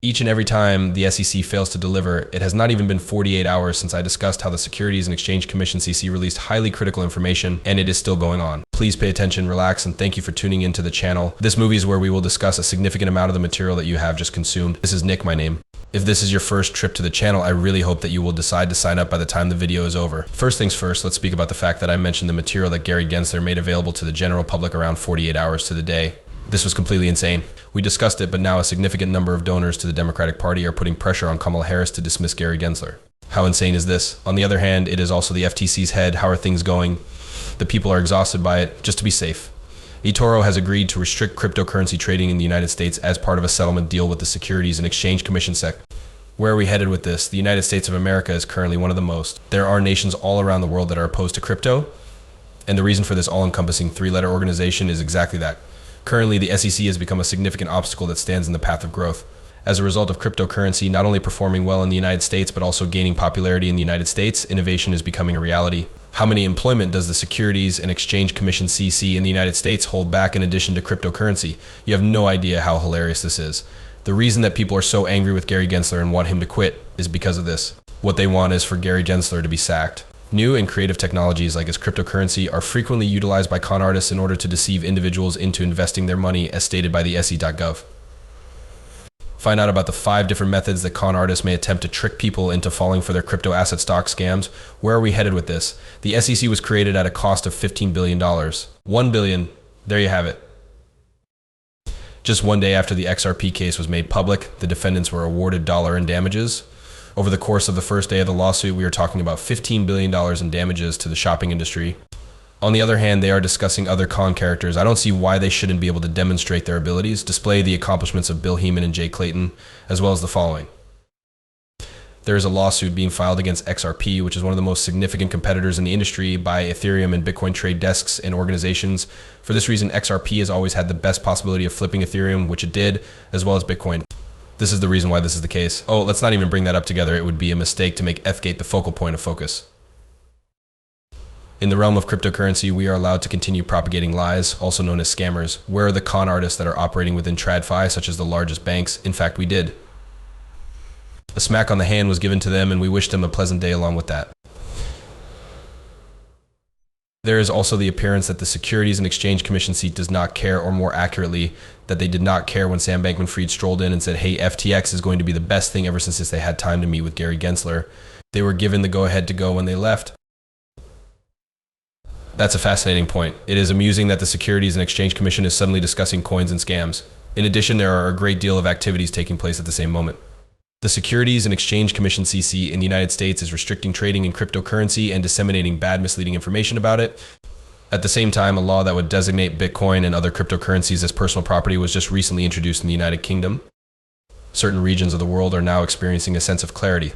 Each and every time the SEC fails to deliver, it has not even been 48 hours since I discussed how the Securities and Exchange Commission CC released highly critical information, and it is still going on. Please pay attention, relax, and thank you for tuning into the channel. This movie is where we will discuss a significant amount of the material that you have just consumed. This is Nick, my name. If this is your first trip to the channel, I really hope that you will decide to sign up by the time the video is over. First things first, let's speak about the fact that I mentioned the material that Gary Gensler made available to the general public around 48 hours to the day. This was completely insane. We discussed it, but now a significant number of donors to the Democratic Party are putting pressure on Kamala Harris to dismiss Gary Gensler. How insane is this? On the other hand, it is also the FTC's head. How are things going? The people are exhausted by it. Just to be safe, eToro has agreed to restrict cryptocurrency trading in the United States as part of a settlement deal with the Securities and Exchange Commission SEC. Where are we headed with this? The United States of America is currently one of the most. There are nations all around the world that are opposed to crypto, and the reason for this all-encompassing three-letter organization is exactly that. Currently, the SEC has become a significant obstacle that stands in the path of growth. As a result of cryptocurrency not only performing well in the United States, but also gaining popularity in the United States, innovation is becoming a reality. How many employment does the Securities and Exchange Commission CC in the United States hold back in addition to cryptocurrency? You have no idea how hilarious this is. The reason that people are so angry with Gary Gensler and want him to quit is because of this. What they want is for Gary Gensler to be sacked. New and creative technologies like his cryptocurrency are frequently utilized by con artists in order to deceive individuals into investing their money, as stated by the SE.gov. Find out about the 5 different methods that con artists may attempt to trick people into falling for their crypto asset stock scams. Where are we headed with this? The SEC was created at a cost of $15 billion. $1 billion, there you have it. Just one day after the XRP case was made public, the defendants were awarded dollar in damages. Over the course of the first day of the lawsuit, we are talking about $15 billion in damages to the shopping industry. On the other hand, they are discussing other con characters. I don't see why they shouldn't be able to demonstrate their abilities, display the accomplishments of Bill Heeman and Jay Clayton, as well as the following. There is a lawsuit being filed against XRP, which is one of the most significant competitors in the industry, by Ethereum and Bitcoin trade desks and organizations. For this reason, XRP has always had the best possibility of flipping Ethereum, which it did, as well as Bitcoin. This is the reason why this is the case. Oh, let's not even bring that up together. It would be a mistake to make Fgate the focal point of focus. In the realm of cryptocurrency, we are allowed to continue propagating lies, also known as scammers. Where are the con artists that are operating within TradFi, such as the largest banks? In fact, we did. A smack on the hand was given to them, and we wished them a pleasant day along with that. There is also the appearance that the Securities and Exchange Commission seat does not care, or more accurately, that they did not care when Sam Bankman-Fried strolled in and said, hey, FTX is going to be the best thing ever since they had time to meet with Gary Gensler. They were given the go-ahead to go when they left. That's a fascinating point. It is amusing that the Securities and Exchange Commission is suddenly discussing coins and scams. In addition, there are a great deal of activities taking place at the same moment. The Securities and Exchange Commission CC in the United States is restricting trading in cryptocurrency and disseminating bad, misleading information about it. At the same time, a law that would designate Bitcoin and other cryptocurrencies as personal property was just recently introduced in the United Kingdom. Certain regions of the world are now experiencing a sense of clarity.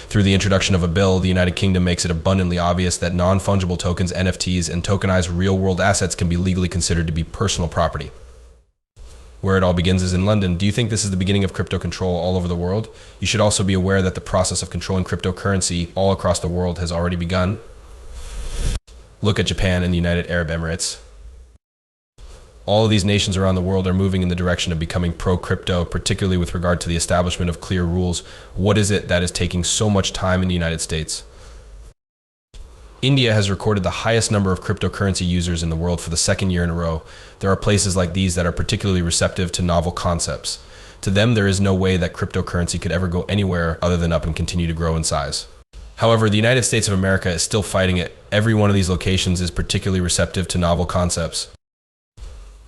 Through the introduction of a bill, the United Kingdom makes it abundantly obvious that non-fungible tokens, NFTs, and tokenized real-world assets can be legally considered to be personal property. Where it all begins is in London. Do you think this is the beginning of crypto control all over the world? You should also be aware that the process of controlling cryptocurrency all across the world has already begun. Look at Japan and the United Arab Emirates. All of these nations around the world are moving in the direction of becoming pro-crypto, particularly with regard to the establishment of clear rules. What is it that is taking so much time in the United States? India has recorded the highest number of cryptocurrency users in the world for the second year in a row. There are places like these that are particularly receptive to novel concepts. To them, there is no way that cryptocurrency could ever go anywhere other than up and continue to grow in size. However, the United States of America is still fighting it. Every one of these locations is particularly receptive to novel concepts.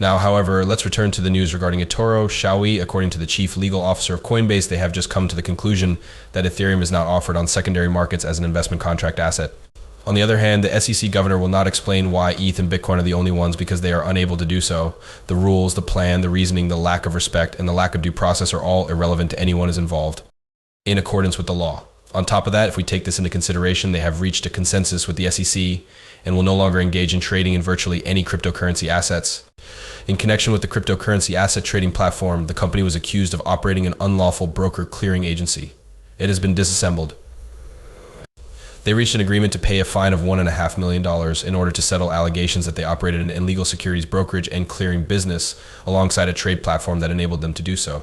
Now, however, let's return to the news regarding eToro, shall we? According to the chief legal officer of Coinbase, they have just come to the conclusion that Ethereum is not offered on secondary markets as an investment contract asset. On the other hand, the SEC governor will not explain why ETH and Bitcoin are the only ones because they are unable to do so. The rules, the plan, the reasoning, the lack of respect, and the lack of due process are all irrelevant to anyone is involved, in accordance with the law. On top of that, if we take this into consideration, they have reached a consensus with the SEC and will no longer engage in trading in virtually any cryptocurrency assets. In connection with the cryptocurrency asset trading platform, the company was accused of operating an unlawful broker clearing agency. It has been disassembled. They reached an agreement to pay a fine of $1.5 million in order to settle allegations that they operated an illegal securities brokerage and clearing business alongside a trade platform that enabled them to do so.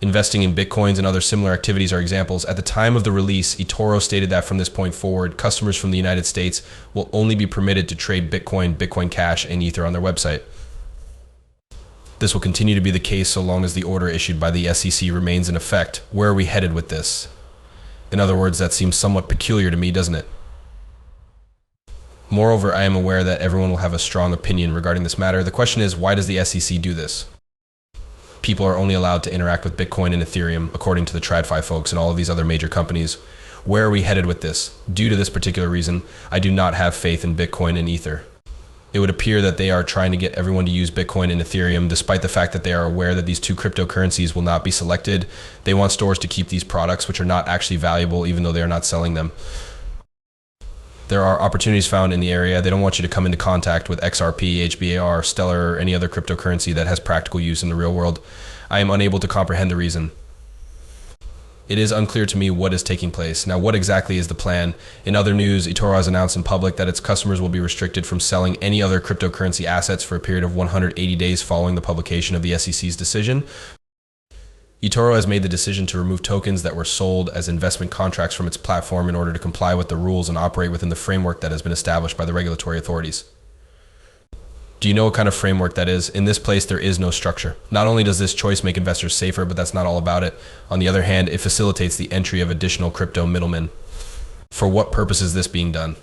Investing in Bitcoins and other similar activities are examples. At the time of the release, eToro stated that from this point forward, customers from the United States will only be permitted to trade Bitcoin, Bitcoin Cash, and Ether on their website. This will continue to be the case so long as the order issued by the SEC remains in effect. Where are we headed with this? In other words, that seems somewhat peculiar to me, doesn't it? Moreover, I am aware that everyone will have a strong opinion regarding this matter. The question is, why does the SEC do this? People are only allowed to interact with Bitcoin and Ethereum, according to the TradFi folks and all of these other major companies. Where are we headed with this? Due to this particular reason, I do not have faith in Bitcoin and Ether. It would appear that they are trying to get everyone to use Bitcoin and Ethereum, despite the fact that they are aware that these two cryptocurrencies will not be selected. They want stores to keep these products, which are not actually valuable, even though they are not selling them. There are opportunities found in the area. They don't want you to come into contact with XRP, HBAR, Stellar, or any other cryptocurrency that has practical use in the real world. I am unable to comprehend the reason. It is unclear to me what is taking place. Now, what exactly is the plan? In other news, eToro has announced in public that its customers will be restricted from selling any other cryptocurrency assets for a period of 180 days following the publication of the SEC's decision. eToro has made the decision to remove tokens that were sold as investment contracts from its platform in order to comply with the rules and operate within the framework that has been established by the regulatory authorities. Do you know what kind of framework that is? In this place, there is no structure. Not only does this choice make investors safer, but that's not all about it. On the other hand, it facilitates the entry of additional crypto middlemen. For what purpose is this being done?